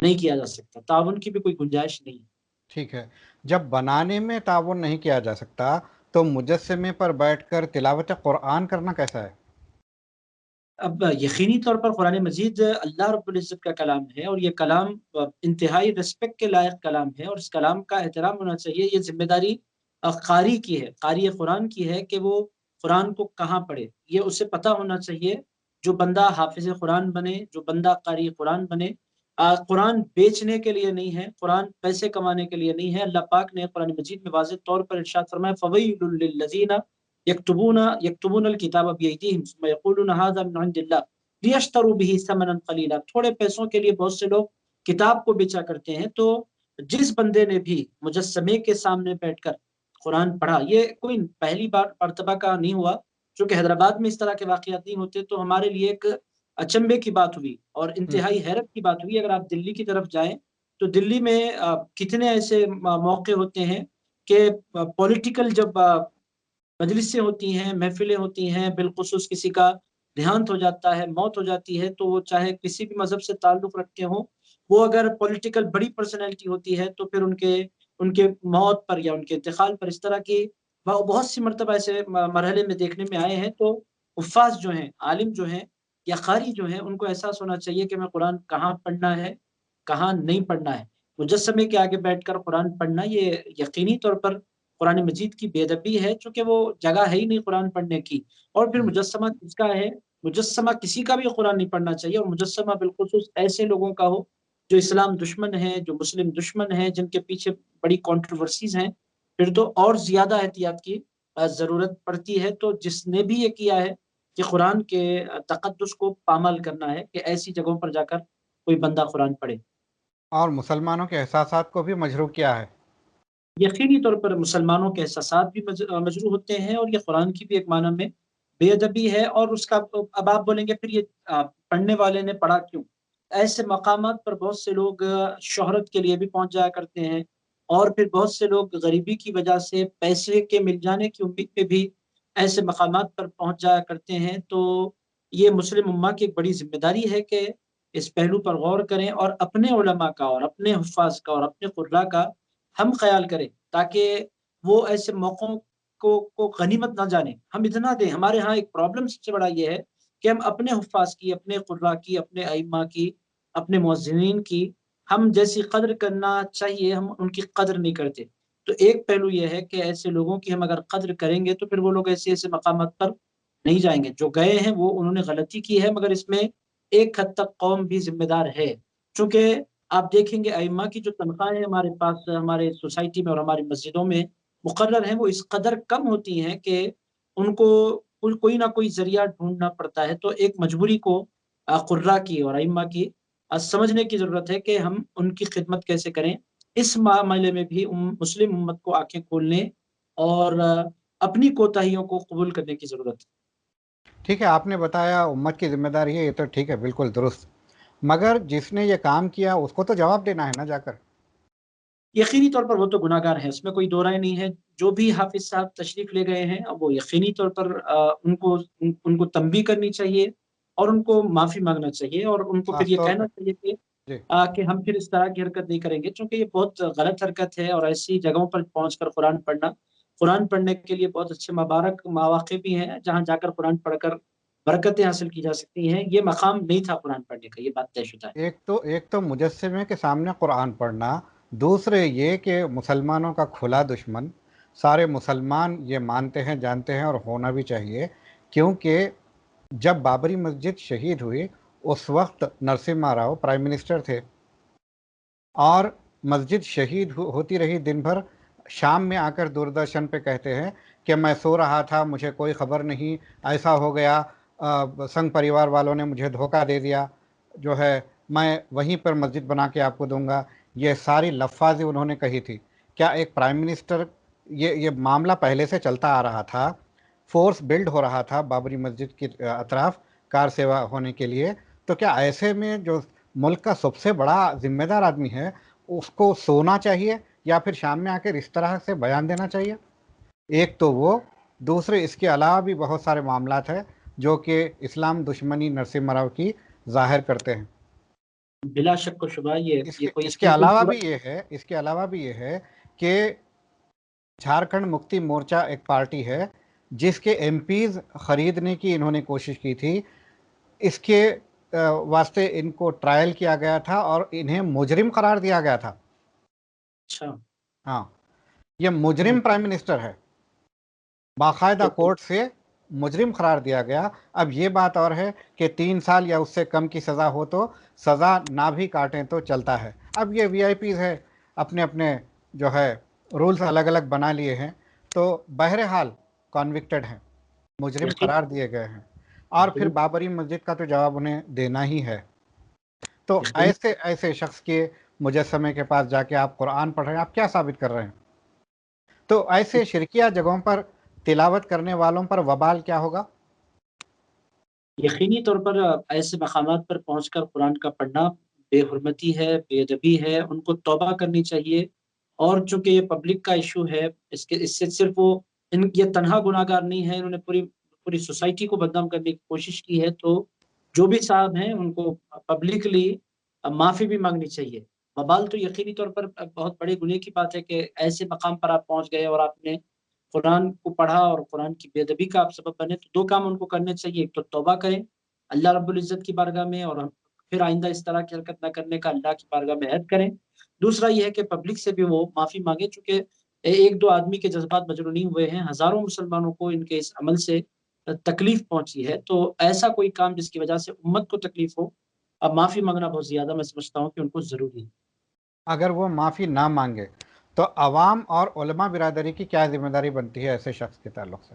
نہیں کیا جا سکتا، تعاون کی بھی کوئی گنجائش نہیں ہے۔ ٹھیک ہے، جب بنانے میں تعاون نہیں کیا جا سکتا تو مجسمے پر بیٹھ کر تلاوت قرآن کرنا کیسا ہے؟ اب یقینی طور پر قرآن مجید اللہ رب العزت کا کلام ہے، اور یہ کلام انتہائی رسپیکٹ کے لائق کلام ہے، اور اس کلام کا احترام ہونا چاہیے۔ یہ ذمہ داری قاری کی ہے، قاری قرآن کی ہے کہ وہ قرآن کو کہاں پڑھے۔ یہ اسے پتہ ہونا چاہیے، جو بندہ حافظ قرآن بنے، جو بندہ قاری قرآن بنے، قرآن بیچنے کے لیے نہیں ہے، قرآن پیسے کمانے کے لیے نہیں ہے۔ اللہ پاک نے قرآن مجید میں واضح طور پر ارشاد فرمایا فَوَيْلٌ لِّلَّذِينَ یکتبون الکتاب بیدیہم ثم یقولون ھذا من عند اللہ لیشتروا بہ ثمنا قلیلا۔ تھوڑے پیسوں کے لیے بہت سے لوگ کتاب کو بیچا کرتے ہیں۔ تو جس بندے نے بھی مجسمے کے سامنے بیٹھ کر قرآن پڑھا، یہ کوئی پہلی بار مرتبہ کا نہیں ہوا، چونکہ حیدرآباد میں اس طرح کے واقعات نہیں ہوتے، تو ہمارے لیے ایک اچنبے کی بات ہوئی اور انتہائی حیرت کی بات ہوئی۔ اگر آپ دلی کی طرف جائیں تو دلی میں کتنے ایسے موقع ہوتے ہیں کہ پولیٹیکل جب مجلسیں ہوتی ہیں، محفلیں ہوتی ہیں، بالخصوص کسی کا دیہانت ہو جاتا ہے، موت ہو جاتی ہے، تو وہ چاہے کسی بھی مذہب سے تعلق رکھتے ہوں، وہ اگر پولیٹیکل بڑی پرسنالٹی ہوتی ہے تو پھر ان کے موت پر یا ان کے انتقال پر اس طرح کی بہت سی مرتبہ ایسے مرحلے میں دیکھنے میں آئے ہیں۔ تو حفاظ جو ہیں، عالم جو ہیں یا قاری جو ہیں، ان کو احساس ہونا چاہیے کہ میں قرآن کہاں پڑھنا ہے، کہاں نہیں پڑھنا ہے۔ مجسمے کے آگے بیٹھ کر قرآن پڑھنا یہ یقینی طور پر قرآن مجید کی بے ادبی ہے، چونکہ وہ جگہ ہے ہی نہیں قرآن پڑھنے کی۔ اور پھر مجسمہ کس کا ہے؟ مجسمہ کسی کا بھی قرآن نہیں پڑھنا چاہیے، اور مجسمہ بالخصوص ایسے لوگوں کا ہو جو اسلام دشمن ہیں، جو مسلم دشمن ہیں، جن کے پیچھے بڑی کنٹروورسیز ہیں، پھر تو اور زیادہ احتیاط کی ضرورت پڑتی ہے۔ تو جس نے بھی یہ کیا ہے کہ قرآن کے تقدس کو پامال کرنا ہے کہ ایسی جگہوں پر جا کر کوئی بندہ قرآن پڑھے۔ اور مسلمانوں کے احساسات کو بھی مجروح کیا ہے۔ یقینی طور پر مسلمانوں کے احساسات بھی مجروح ہوتے ہیں، اور یہ قرآن کی بھی ایک معنی میں بے ادبی ہے۔ اور اس کا اب آپ بولیں گے پھر یہ پڑھنے والے نے پڑھا کیوں؟ ایسے مقامات پر بہت سے لوگ شہرت کے لیے بھی پہنچ جایا کرتے ہیں، اور پھر بہت سے لوگ غریبی کی وجہ سے پیسے کے مل جانے کی امید پہ بھی ایسے مقامات پر پہنچ جایا کرتے ہیں۔ تو یہ مسلم امہ کی ایک بڑی ذمہ داری ہے کہ اس پہلو پر غور کریں، اور اپنے علماء کا اور اپنے حفاظ کا اور اپنے قراء کا ہم خیال کریں، تاکہ وہ ایسے موقعوں کو غنیمت نہ جانیں۔ ہم اتنا دیں۔ ہمارے ہاں ایک پرابلم سب سے بڑا یہ ہے کہ ہم اپنے حفاظ کی، اپنے قراء کی، اپنے ائمہ کی، اپنے مؤذنین کی ہم جیسی قدر کرنا چاہیے ہم ان کی قدر نہیں کرتے۔ تو ایک پہلو یہ ہے کہ ایسے لوگوں کی ہم اگر قدر کریں گے تو پھر وہ لوگ ایسے ایسے مقامات پر نہیں جائیں گے۔ جو گئے ہیں وہ انہوں نے غلطی کی ہے، مگر اس میں ایک حد تک قوم بھی ذمہ دار ہے، چونکہ آپ دیکھیں گے ائمہ کی جو تنخواہیں ہمارے پاس ہمارے سوسائٹی میں اور ہماری مسجدوں میں مقرر ہیں، وہ اس قدر کم ہوتی ہیں کہ ان کو کوئی نہ کوئی ذریعہ ڈھونڈنا پڑتا ہے۔ تو ایک مجبوری کو قراء کی اور ائمہ کی سمجھنے کی ضرورت ہے کہ ہم ان کی خدمت کیسے کریں۔ اس معاملے میں بھی مسلم امت کو آنکھیں کھولنے اور اپنی کوتاہیوں کو قبول کرنے کی ضرورت ہے۔ ٹھیک ہے، آپ نے بتایا امت کی ذمہ داری ہے، یہ تو ٹھیک ہے، بالکل درست، مگر جس نے یہ کام کیا اس کو تو جواب دینا ہے نا جا کر۔ یقینی طور پر وہ تو گناہ گار ہیں، اس میں کوئی دو رائے نہیں ہے۔ جو بھی حافظ صاحب تشریف لے گئے ہیں اب وہ یقینی طور پر ان کو تنبیہ کرنی چاہیے اور ان کو معافی مانگنا چاہیے، اور ان کو پھر خاص یہ طور پہ کہنا چاہیے جی، کہ ہم پھر اس طرح کی حرکت نہیں کریں گے، چونکہ یہ بہت غلط حرکت ہے۔ اور ایسی جگہوں پر پہنچ کر قرآن پڑھنے کے لیے بہت اچھے مبارک مواقع بھی ہیں جہاں جا کر قرآن پڑھ کر برکتیں حاصل کی جا سکتی ہیں۔ یہ مقام نہیں تھا قرآن پڑھنے کا، یہ بات طے شدہ ہے۔ ایک تو مجسمے کے سامنے قرآن پڑھنا، دوسرے یہ کہ مسلمانوں کا کھلا دشمن، سارے مسلمان یہ مانتے ہیں، جانتے ہیں، اور ہونا بھی چاہیے، کیونکہ جب بابری مسجد شہید ہوئی اس وقت نرسمہا راؤ پرائم منسٹر تھے، اور مسجد شہید ہوتی رہی دن بھر، شام میں آ کر دوردرشن پہ کہتے ہیں کہ میں سو رہا تھا، مجھے کوئی خبر نہیں، ایسا ہو گیا، سنگھ پریوار والوں نے مجھے دھوکہ دے دیا، جو ہے میں وہیں پر مسجد بنا کے آپ کو دوں گا۔ یہ ساری لفاظی انہوں نے کہی تھی۔ کیا ایک پرائم منسٹر، یہ معاملہ پہلے سے چلتا آ رہا تھا، فورس بلڈ ہو رہا تھا بابری مسجد کی اطراف کار سیوا ہونے کے لیے، تو کیا ایسے میں جو ملک کا سب سے بڑا ذمہ دار آدمی ہے اس کو سونا چاہیے یا پھر شام میں آ کر اس طرح سے بیان دینا چاہیے؟ ایک تو وہ، دوسرے اس کے علاوہ بھی بہت سارے معاملات ہیں جو کہ اسلام دشمنی نرسمہا راؤ کی ظاہر کرتے ہیں۔ بلا شک و شبہ یہ کوئی اس کے علاوہ بھی یہ ہے کہ جھارکھنڈ مکتی مورچہ ایک پارٹی ہے جس کے ایم پیز خریدنے کی انہوں نے کوشش کی تھی. اس کے واسطے ان کو ٹرائل کیا گیا تھا اور انہیں مجرم قرار دیا گیا تھا. اچھا ہاں، یہ مجرم پرائم منسٹر ہے، باقاعدہ کورٹ سے مجرم قرار دیا گیا. اب یہ بات اور ہے کہ 3 سال یا اس سے کم کی سزا ہو تو سزا نہ بھی کاٹیں تو چلتا ہے. اب یہ وی آئی پیز ہے، اپنے اپنے جو ہے رولز الگ الگ بنا لیے ہیں، تو بہرحال کنوکٹڈ ہیں، مجرم قرار دیے گئے ہیں. اور پھر بابری مسجد کا تو جواب انہیں دینا ہی ہے. تو ایسے شخص کے مجسمے کے پاس جا کے آپ قرآن پڑھ رہے ہیں، آپ کیا ثابت کر رہے ہیں؟ تو ایسے شرکیہ جگہوں پر تلاوت کرنے والوں پر وبال کیا ہوگا؟ یقینی طور پر ایسے مقامات پر پہنچ کر قرآن کا پڑھنا بے حرمتی ہے، بے ادبی ہے. ان کو توبہ کرنی چاہیے. اور چونکہ یہ پبلک کا ایشو ہے، اس سے صرف یہ تنہا گناہ گار نہیں ہے، انہوں نے پوری سوسائٹی کو بدنام کرنے کی کوشش کی ہے. تو جو بھی صاحب ہیں ان کو پبلکلی معافی بھی مانگنی چاہیے. وبال تو یقینی طور پر بہت بڑے گناہ کی بات ہے کہ ایسے مقام پر آپ پہنچ گئے اور آپ نے قرآن کو پڑھا اور قرآن کی بے ادبی کا آپ سبب بنے. تو 2 کام ان کو کرنے چاہیے. ایک تو توبہ کریں اللہ رب العزت کی بارگاہ میں، اور پھر آئندہ اس طرح کی حرکت نہ کرنے کا اللہ کی بارگاہ میں عہد کریں. دوسرا یہ ہے کہ پبلک سے بھی وہ معافی مانگے، چونکہ 1-2 آدمی کے جذبات مجروح نہیں ہوئے ہیں، ہزاروں مسلمانوں کو ان کے اس عمل سے تکلیف پہنچی ہے. تو ایسا کوئی کام جس کی وجہ سے امت کو تکلیف ہو، اب معافی مانگنا بہت زیادہ میں سمجھتا ہوں کہ ان کو ضروری ہے. اگر وہ معافی نہ مانگے تو عوام اور علماء برادری کی کیا ذمہ داری بنتی ہے ایسے شخص کے تعلق سے؟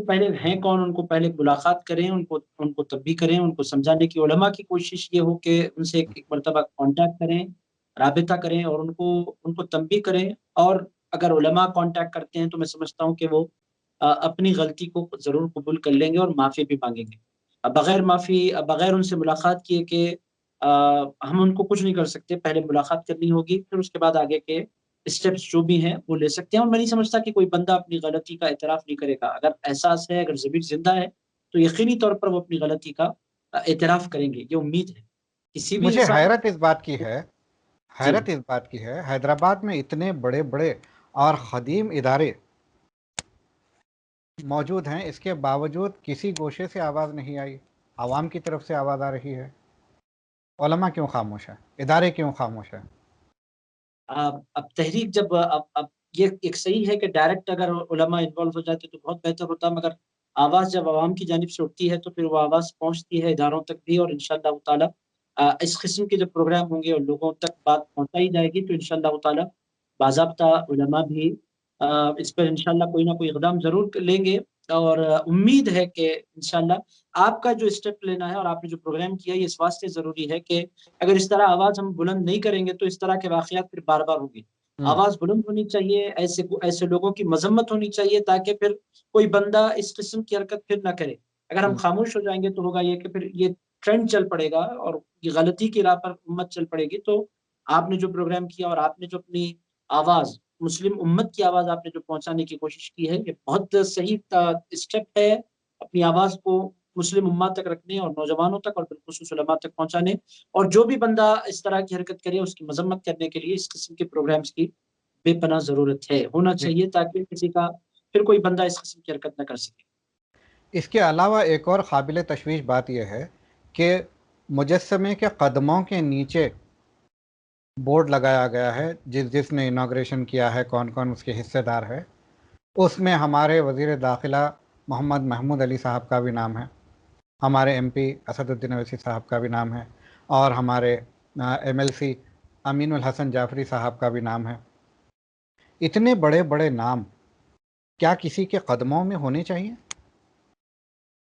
پہلے ہیں کون، ان کو پہلے ملاقات کریں، ان کو تنبیہ کریں، ان کو سمجھانے کی علماء کی کوشش یہ ہو کہ ان سے ایک مرتبہ کانٹیکٹ کریں، رابطہ کریں اور ان کو تنبیہ کریں. اور اگر علماء کانٹیکٹ کرتے ہیں تو میں سمجھتا ہوں کہ وہ اپنی غلطی کو ضرور قبول کر لیں گے اور معافی بھی مانگیں گے. بغیر معافی، بغیر ان سے ملاقات کیے کہ ہم ان کو کچھ نہیں کر سکتے. پہلے ملاقات کرنی ہوگی، پھر اس کے بعد آگے کے اسٹیپس جو بھی ہیں وہ لے سکتے ہیں. اور میں نہیں سمجھتا کہ کوئی بندہ اپنی غلطی کا اعتراف نہیں کرے گا. اگر احساس ہے، اگر ضمیر زندہ ہے تو یقینی طور پر وہ اپنی غلطی کا اعتراف کریں گے. یہ امید ہے کسی بھی مجھے انسان. حیرت اس بات کی جی ہے حیدرآباد میں اتنے بڑے بڑے اور قدیم ادارے موجود ہیں، اس کے باوجود کسی گوشے سے آواز نہیں آئی. عوام کی طرف سے آواز آ رہی ہے. علماء کیوں خاموش ہیں؟ ادارے کیوں خاموش ہیں؟ اب تحریک جب اب یہ ایک صحیح ہے کہ ڈائریکٹ اگر علماء انوالو ہو جاتے تو بہت بہتر ہوتا، مگر آواز جب عوام کی جانب سے اٹھتی ہے تو پھر وہ آواز پہنچتی ہے اداروں تک بھی. اور انشاءاللہ تعالی اس قسم کے جب پروگرام ہوں گے اور لوگوں تک بات پہنچائی جائے گی تو انشاءاللہ تعالی باضابطہ علماء بھی اس پر انشاءاللہ کوئی نہ کوئی اقدام ضرور لیں گے. اور امید ہے کہ انشاءاللہ آپ کا جو اسٹیپ لینا ہے اور آپ نے جو پروگرام کیا ہے یہ اس واسطے ضروری ہے کہ اگر اس طرح آواز ہم بلند نہیں کریں گے تو اس طرح کے واقعات پھر بار بار ہوں گے. آواز بلند ہونی چاہیے، ایسے لوگوں کی مذمت ہونی چاہیے تاکہ پھر کوئی بندہ اس قسم کی حرکت پھر نہ کرے. اگر ہم خاموش ہو جائیں گے تو ہوگا یہ کہ پھر یہ ٹرینڈ چل پڑے گا اور یہ غلطی کی راہ پر امت چل پڑے گی. تو آپ نے جو پروگرام کیا اور آپ نے جو اپنی آواز، مسلم امت کی آواز آپ نے جو پہنچانے کی کوشش کی ہے، یہ بہت صحیح اسٹیپ ہے اپنی آواز کو مسلم امت تک رکھنے اور نوجوانوں تک اور بالخصوص علماء تک پہنچانے. اور جو بھی بندہ اس طرح کی حرکت کرے اس کی مذمت کرنے کے لیے اس قسم کے پروگرامز کی بے پناہ ضرورت ہے، ہونا چاہیے تاکہ کسی کا پھر کوئی بندہ اس قسم کی حرکت نہ کر سکے. اس کے علاوہ ایک اور قابل تشویش بات یہ ہے کہ مجسمے کے قدموں کے نیچے بورڈ لگایا گیا ہے جس نے انوگریشن کیا ہے، کون کون اس کے حصے دار ہے. اس میں ہمارے وزیر داخلہ محمد محمود علی صاحب کا بھی نام ہے، ہمارے ایم پی اسد الدین اویسی صاحب کا بھی نام ہے، اور ہمارے ایم ایل سی امین الحسن جعفری صاحب کا بھی نام ہے. اتنے بڑے بڑے نام کیا کسی کے قدموں میں ہونے چاہیے؟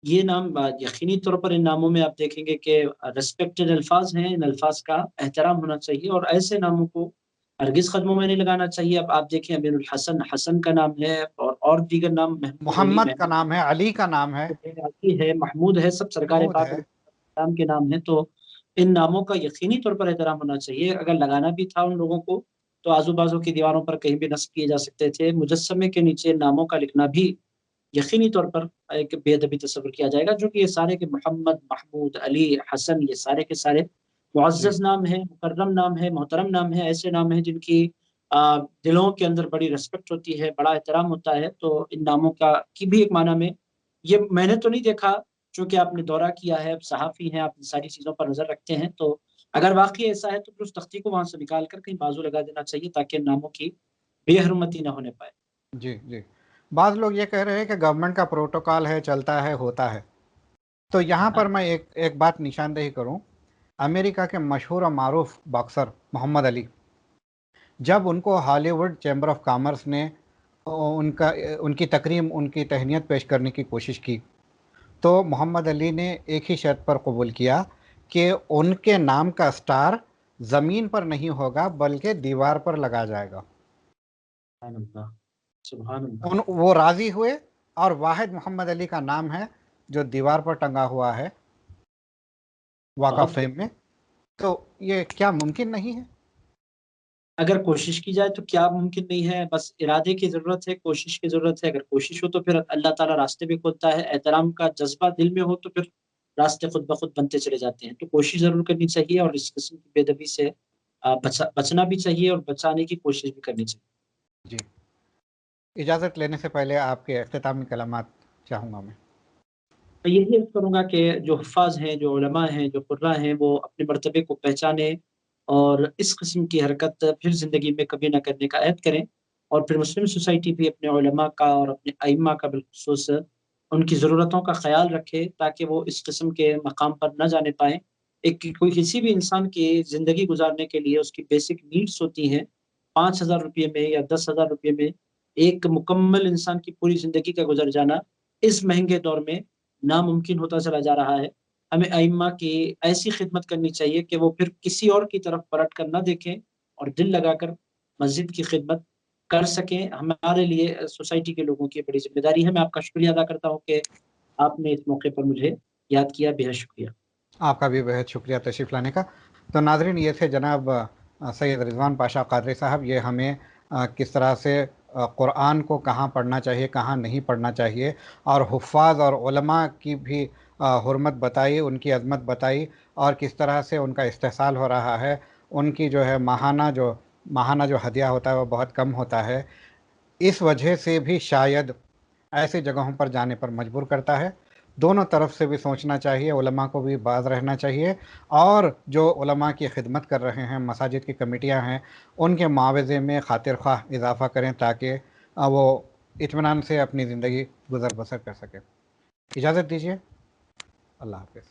یہ نام یقینی طور پر ان ناموں میں آپ دیکھیں گے کہ ریسپیکٹڈ الفاظ ہیں، ان الفاظ کا احترام ہونا چاہیے اور ایسے ناموں کو ہرگز قدموں میں نہیں لگانا چاہیے. اب آپ دیکھیں امیر الحسن حسن کا نام ہے اور دیگر نام محمود علی محمد کا نام ہے، علی کا نام ہے، ہے، محمود ہے، سب سرکار محمود پاک ہے. نام کے نام ہیں. تو ان ناموں کا یقینی طور پر احترام ہونا چاہیے. اگر لگانا بھی تھا ان لوگوں کو تو آزو بازو کی دیواروں پر کہیں بھی نصب کیے جا سکتے تھے. مجسمے کے نیچے ناموں کا لکھنا بھی یقینی طور پر ایک بے ادبی تصور کیا جائے گا، جو کہ یہ سارے کے محمد، محمود، علی، حسن، یہ سارے کے سارے معزز نام ہے، مکرم نام ہے، محترم نام ہے، ایسے نام ہیں جن کی دلوں کے اندر بڑی ریسپیکٹ ہوتی ہے، بڑا احترام ہوتا ہے. تو ان ناموں کی بھی ایک معنی میں یہ میں نے تو نہیں دیکھا، چونکہ آپ نے دورہ کیا ہے، صحافی ہیں، آپ ان ساری چیزوں پر نظر رکھتے ہیں. تو اگر واقعی ایسا ہے تو پھر اس تختی کو وہاں سے نکال کر کہیں بازو لگا دینا چاہیے تاکہ ان ناموں کی بے حرمتی نہ ہونے پائے. جی جی. بعض لوگ یہ کہہ رہے ہیں کہ گورنمنٹ کا پروٹوکال ہے، چلتا ہے، ہوتا ہے. تو یہاں پر میں ایک بات نشاندہی کروں. امریکہ کے مشہور و معروف باکسر محمد علی، جب ان کو ہالی ووڈ چیمبر آف کامرس نے ان کی تکریم، ان کی تہنیت پیش کرنے کی کوشش کی، تو محمد علی نے ایک ہی شرط پر قبول کیا کہ ان کے نام کا سٹار زمین پر نہیں ہوگا بلکہ دیوار پر لگا جائے گا. سبحان اللہ، سبحان اللہ. وہ راضی ہوئے، اور واحد محمد علی کا نام ہے جو دیوار پر ٹنگا ہوا ہے واقع بہت فریم میں. تو یہ کیا ممکن نہیں ہے؟ اگر کوشش کی جائے تو کیا ممکن نہیں ہے؟ بس ارادے کی ضرورت ہے، کوشش کی ضرورت ہے. اگر کوشش ہو تو پھر اللہ تعالیٰ راستے بھی کھولتا ہے. احترام کا جذبہ دل میں ہو تو پھر راستے خود بخود بنتے چلے جاتے ہیں. تو کوشش ضرور کرنی چاہیے، اور اس قسم کی بے ادبی سے بچنا بھی چاہیے، اور بچانے کی کوشش بھی کرنی چاہیے. جی. اجازت لینے سے پہلے آپ کے اختتامی کلمات چاہوں گا میں. میں یہی عرض کروں گا کہ جو حفاظ ہیں، جو علماء ہیں، جو قراء ہیں، وہ اپنے مرتبے کو پہچانیں اور اس قسم کی حرکت پھر زندگی میں کبھی نہ کرنے کا عہد کریں. اور پھر مسلم سوسائٹی بھی اپنے علماء کا اور اپنے ائمہ کا بالخصوص ان کی ضرورتوں کا خیال رکھے تاکہ وہ اس قسم کے مقام پر نہ جانے پائیں. کوئی کسی بھی انسان کی زندگی گزارنے کے لیے اس کی بیسک نیڈس ہوتی ہیں. 5,000 روپے میں یا 10,000 روپے میں ایک مکمل انسان کی پوری زندگی کا گزر جانا اس مہنگے دور میں ناممکن ہوتا چلا جا رہا ہے. ہمیں ائمہ کی ایسی خدمت کرنی چاہیے کہ وہ پھر کسی اور کی طرف پلٹ کر نہ دیکھیں اور دل لگا کر مسجد کی خدمت کر سکیں. ہمارے لیے سوسائٹی کے لوگوں کی بڑی ذمہ داری ہے. میں آپ کا شکریہ ادا کرتا ہوں کہ آپ نے اس موقع پر مجھے یاد کیا. بے حد شکریہ. آپ کا بھی بہت شکریہ تشریف لانے کا. تو ناظرین، یہ تھے جناب سید رضوان پاشا قادری صاحب. یہ ہمیں کس طرح سے قرآن کو کہاں پڑھنا چاہیے، کہاں نہیں پڑھنا چاہیے، اور حفاظ اور علماء کی بھی حرمت بتائی، ان کی عظمت بتائی، اور کس طرح سے ان کا استحصال ہو رہا ہے. ان کی جو ہے ماہانہ جو ہدیہ ہوتا ہے وہ بہت کم ہوتا ہے. اس وجہ سے بھی شاید ایسی جگہوں پر جانے پر مجبور کرتا ہے. دونوں طرف سے بھی سوچنا چاہیے، علماء کو بھی باز رہنا چاہیے، اور جو علماء کی خدمت کر رہے ہیں، مساجد کی کمیٹیاں ہیں، ان کے معاوضے میں خاطر خواہ اضافہ کریں تاکہ وہ اطمینان سے اپنی زندگی گزر بسر کر سکیں. اجازت دیجیے. اللہ حافظ.